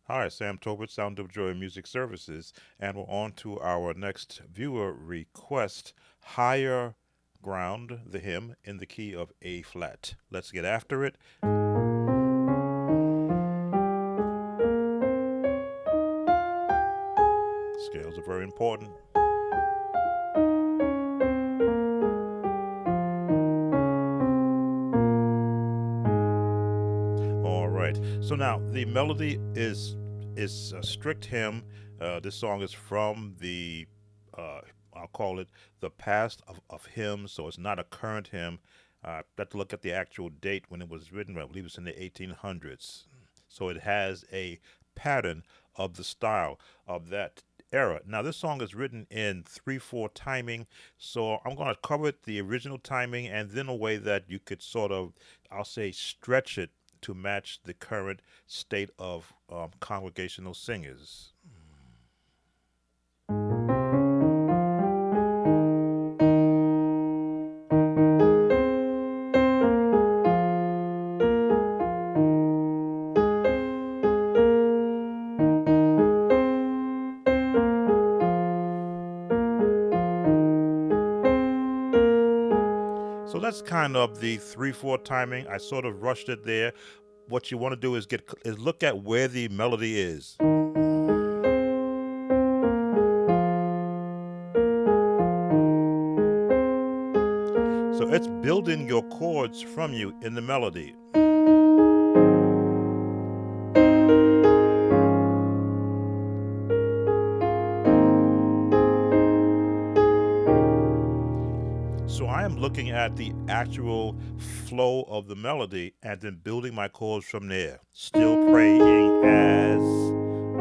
Hi, Sam Tobit, Sound of Joy Music Services, and we're on to our next viewer request, Higher Ground, the hymn in the key of A flat. Let's get after it. Scales are very important. All right. So now the melody is a strict hymn. This song is from the I'll call it the past of hymns, so it's not a current hymn. I have to look at the actual date when it was written. I believe it's in the 1800s. So it has a pattern of the style of that era. Now this song is written in 3/4 timing, so I'm going to cover it the original timing and then a way that you could sort of, I'll say, stretch it to match the current state of congregational singers. So that's kind of the 3/4 timing. I sort of rushed it there. What you want to do is look at where the melody is. So it's building your chords from you in the melody. So I am looking at the actual flow of the melody and then building my chords from there. Still praying as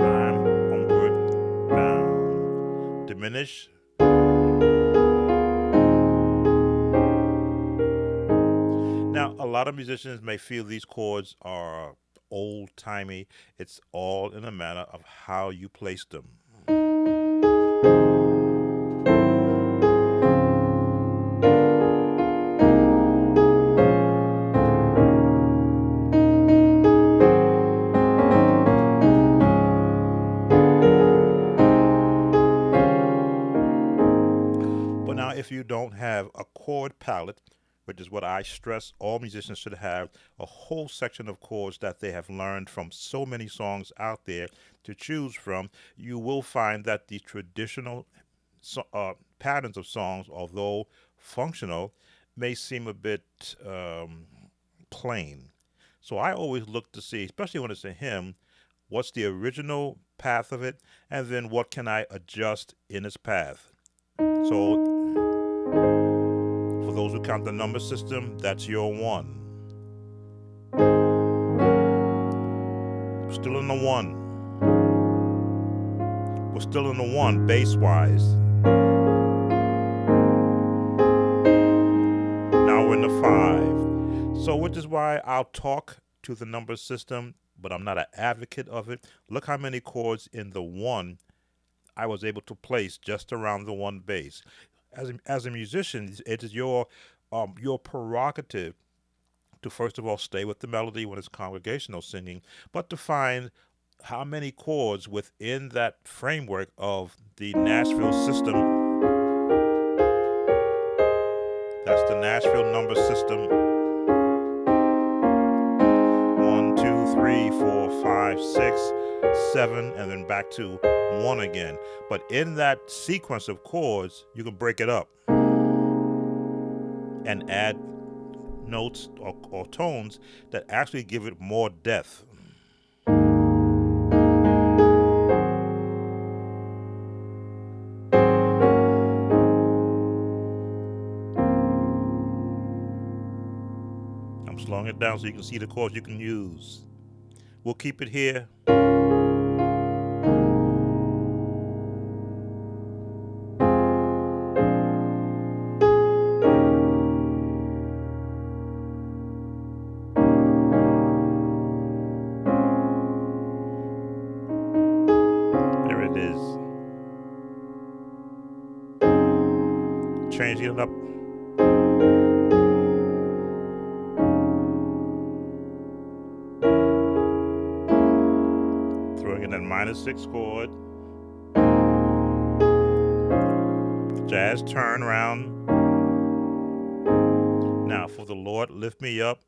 I'm onward bound. Diminish. Now, a lot of musicians may feel these chords are old timey. It's all in a matter of how you place them. But now, if you don't have a chord palette, which is what I stress all musicians should have, a whole section of chords that they have learned from so many songs out there to choose from, you will find that the traditional patterns of songs, although functional, may seem a bit plain. So I always look to see, especially when it's a hymn, what's the original path of it, and then what can I adjust in its path. So for those who count the number system, that's your one. We're still in the one. We're still in the one bass wise. Now we're in the five. So, which is why I'll talk to the number system, but I'm not an advocate of it. Look how many chords in the one I was able to place just around the one bass. As a musician, it is your prerogative to first of all stay with the melody when it's congregational singing, but to find how many chords within that framework of the Nashville system. That's the Nashville number system. 1, 2, 3, 4, 5, 6, 7, and then back to one again. But in that sequence of chords, you can break it up and add notes or tones that actually give it more depth. I'm slowing it down so you can see the chords you can use. We'll keep it here. There it is. Changing it up. throwing in that minor 6 chord, jazz turnaround. Now for the Lord lift me up.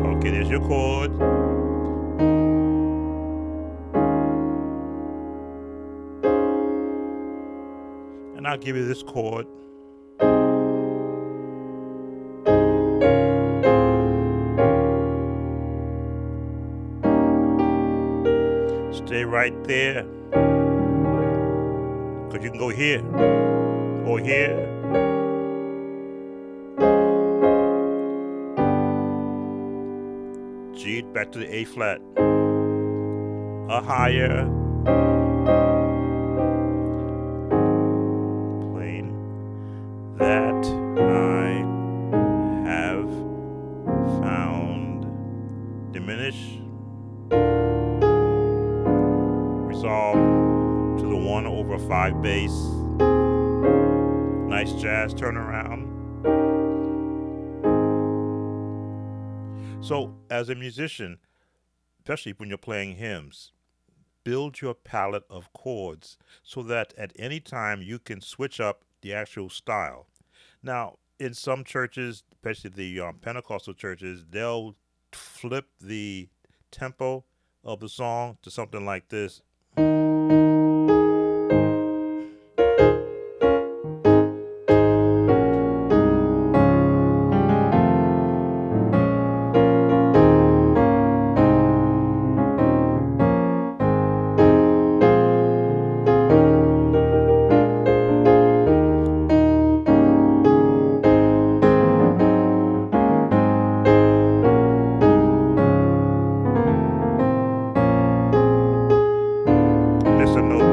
Okay, there's your chord. And I'll give you this chord. Stay right there. Because you can go here or here. G back to the A flat. A higher. Plane that I have found. Diminish. Resolve to the 1/5 bass. Nice jazz turnaround. So, as a musician, especially when you're playing hymns, build your palette of chords so that at any time you can switch up the actual style. Now, in some churches, especially the Pentecostal churches, they'll flip the tempo of the song to something like this. Listen note.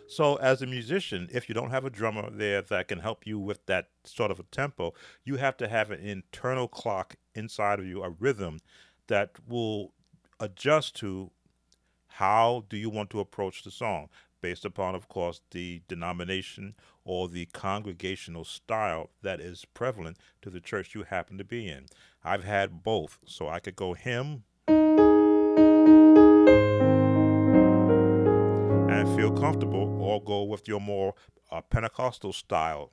So, as a musician, if you don't have a drummer there that can help you with that sort of a tempo, you have to have an internal clock inside of you, a rhythm that will adjust to how do you want to approach the song based upon, of course, the denomination or the congregational style that is prevalent to the church you happen to be in. I've had both, so I could go hymn and feel comfortable, or go with your more Pentecostal style.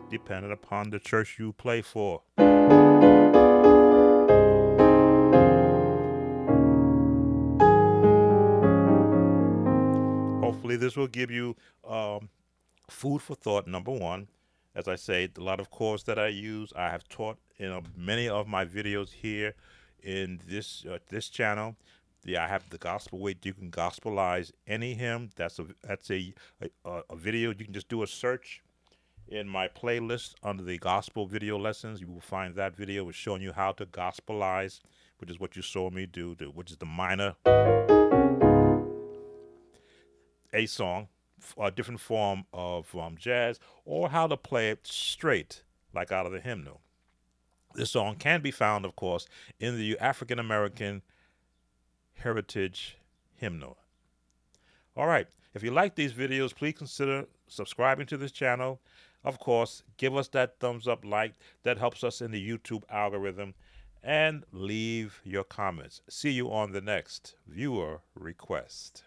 Depending upon the church you play for. Hopefully, this will give you food for thought. Number one, as I say, a lot of chords that I use, I have taught in many of my videos here in this channel. I have the gospel way you can gospelize any hymn. That's a video. You can just do a search in my playlist under the gospel video lessons. You will find that video is showing you how to gospelize, which is what you saw me do, which is the minor A song, a different form of jazz, or how to play it straight, like out of the hymnal. This song can be found, of course, in the African American Heritage Hymnal. All right, if you like these videos, please consider subscribing to this channel. Of course, give us that thumbs up, like. That helps us in the YouTube algorithm. and leave your comments. See you on the next viewer request.